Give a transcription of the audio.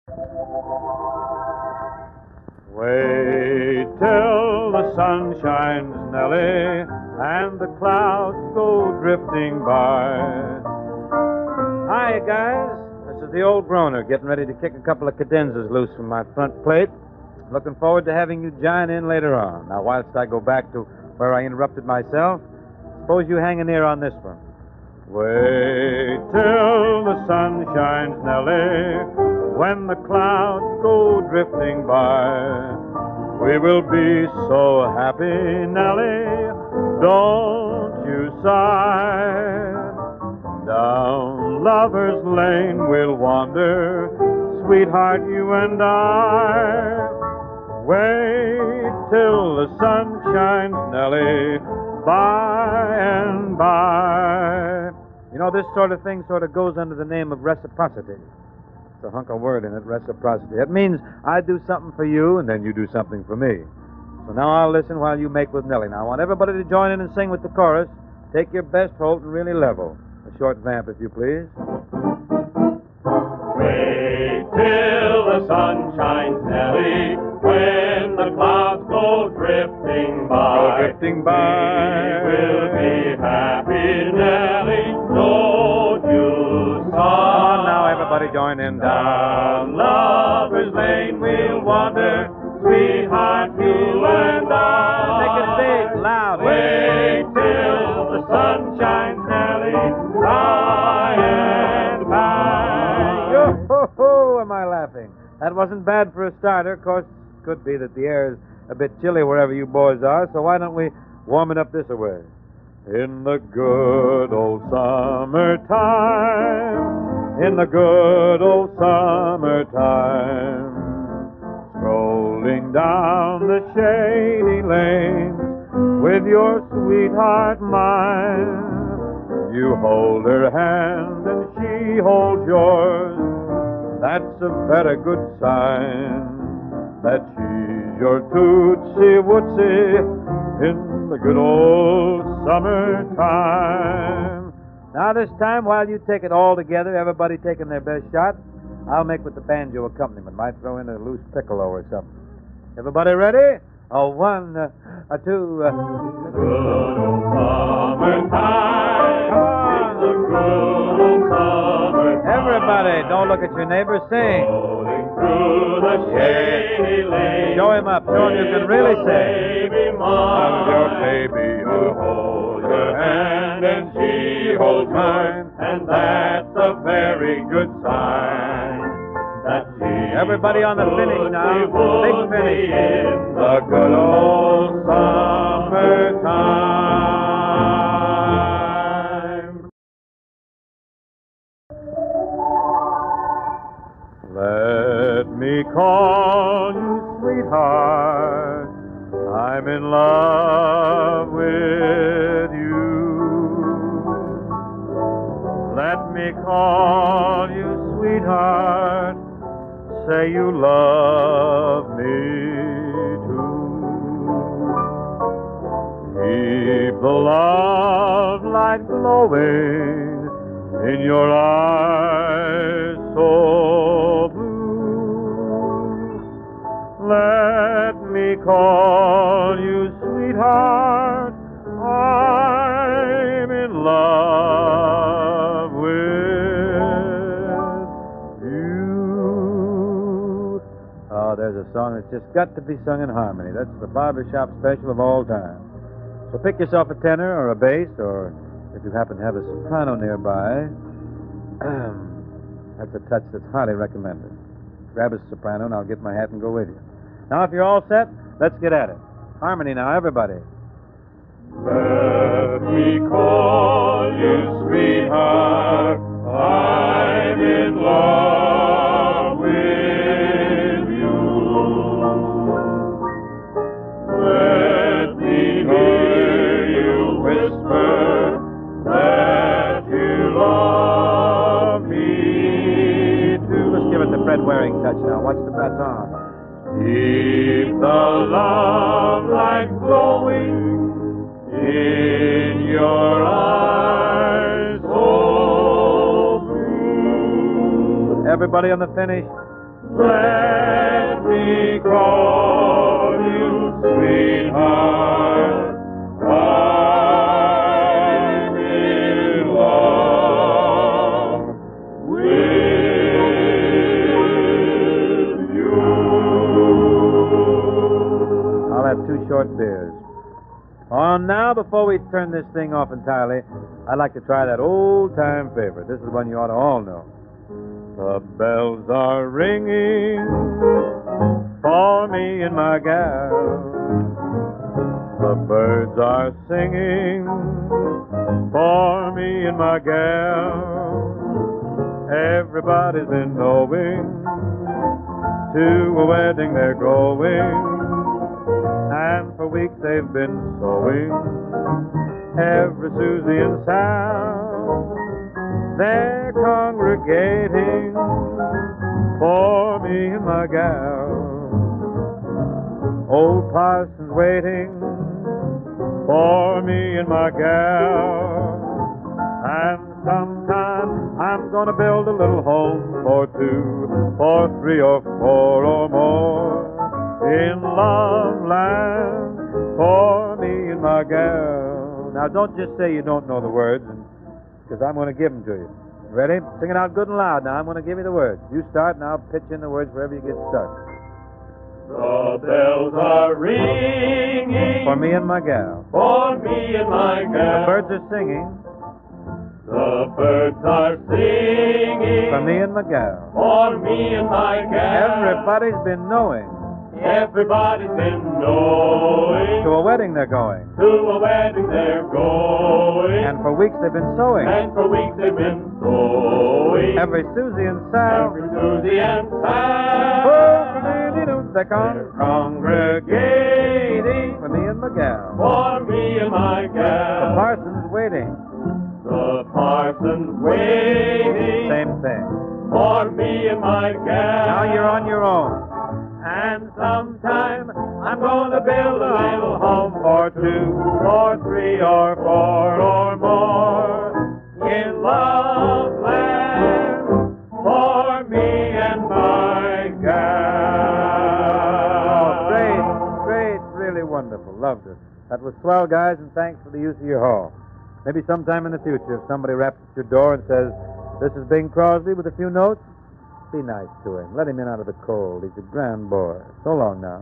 Wait till the sun shines, Nellie, and the clouds go drifting by. Hi, guys. This is the old groaner getting ready to kick a couple of cadenzas loose from my front plate. Looking forward to having you join in later on. Now, whilst I go back to where I interrupted myself, suppose you hang in here on this one. Wait till the sun shines, Nellie, when the clouds go drifting by. We will be so happy, Nellie, don't you sigh. Down Lover's Lane we'll wander, sweetheart, you and I. Wait till the sun shines, Nellie, by and by. You know, this sort of thing sort of goes under the name of reciprocity. It's a hunk of word in it, reciprocity. It means I do something for you, and then you do something for me. So now I'll listen while you make with Nellie. Now, I want everybody to join in and sing with the chorus. Take your best Holt and really level. A short vamp, if you please. Wait till the sun shines, Nellie, when the clouds go drifting by. Go drifting by. We will be happy, Nellie, don't you sigh. Come on now, everybody join in. Down Lover's Lane we'll wander, sweetheart, you and I. Make it big, loud. Wait till the sun shines, Nellie, by and by. Yo-ho-ho, am I laughing? That wasn't bad for a starter. Of course, it could be that the air is a bit chilly wherever you boys are, so why don't we warm it up this way? In the good old summertime, in the good old summertime, strolling down the shady lanes with your sweetheart mine. You hold her hand and she holds yours. That's a very good sign that she's your tootsie wootsie in the good old summertime. Now this time, while you take it all together, everybody taking their best shot, I'll make with the banjo accompaniment. Might throw in a loose piccolo or something. Everybody ready? A one, a two. Good old summertime. Come on. The good old summertime. Everybody, don't look at your neighbor. Sing. Rolling through the shady lane. Show him up. Show him you can really sing. Baby mine. Your baby, You hold her hand and she holds mine, and that's a very good sign. That she Everybody on the finish now. Big finish. In the good old summertime. Let me call you sweetheart. I'm in love with you. Let me call you sweetheart. Say you love me too. Keep the love light glowing in your eyes so blue. Let me call you sweetheart. I'm in love with you. Oh, there's a song that's just got to be sung in harmony. That's the barbershop special of all time. So pick yourself a tenor or a bass, or if you happen to have a soprano nearby, that's a touch that's highly recommended. Grab a soprano and I'll get my hat and go with you. Now, if you're all set, let's get at it. Harmony now, everybody. Let me call you sweetheart. I'm in love with you. Let me hear you whisper that you love me too. Let's give it the Fred Waring touch now. Watch the baton. Keep the love light glowing in your eyes so blue. Everybody on the finish. Let me call you sweetheart. I'm in love with you. I'll have 2 short beers. On now, before we turn this thing off entirely, I'd like to try that old-time favorite. This is one you ought to all know. The bells are ringing for me and my gal. The birds are singing for me and my gal. Everybody's been knowing to a wedding they're going. And for weeks they've been sewing every Susie and Sal. They're congregating for me and my gal. Old Parson's waiting for me and my gal. And sometime I'm gonna build a little home for 2, for 3 or 4 or more in Love Land for me and my gal. Now, don't just say you don't know the words, because I'm going to give them to you. Ready? Sing it out good and loud. Now, I'm going to give you the words. You start, and I'll pitch in the words wherever you get stuck. The bells are ringing For me and my gal. for me and my gal. The birds are singing The birds are singing for me and my gal. for me and my gal. Everybody's been knowing Everybody's been knowing to a wedding they're going. to a wedding they're going. And for weeks they've been sewing And for weeks they've been sewing. every Susie and Sal. Every Susie and Sal. They're congregating for me and my gal. For me and my The gal. parson's waiting. The parson's waiting. Same thing. For me and my gal. Now you're on your own. And sometime I'm gonna build a little home for 2 or 3 or 4 or more in Love Land for me and my gal. Great, really wonderful. Loved it. That was swell, guys, and thanks for the use of your hall. Maybe sometime in the future, if somebody raps at your door and says, "This is Bing Crosby with a few notes," be nice to him. Let him in out of the cold. He's a grand boy. So long now.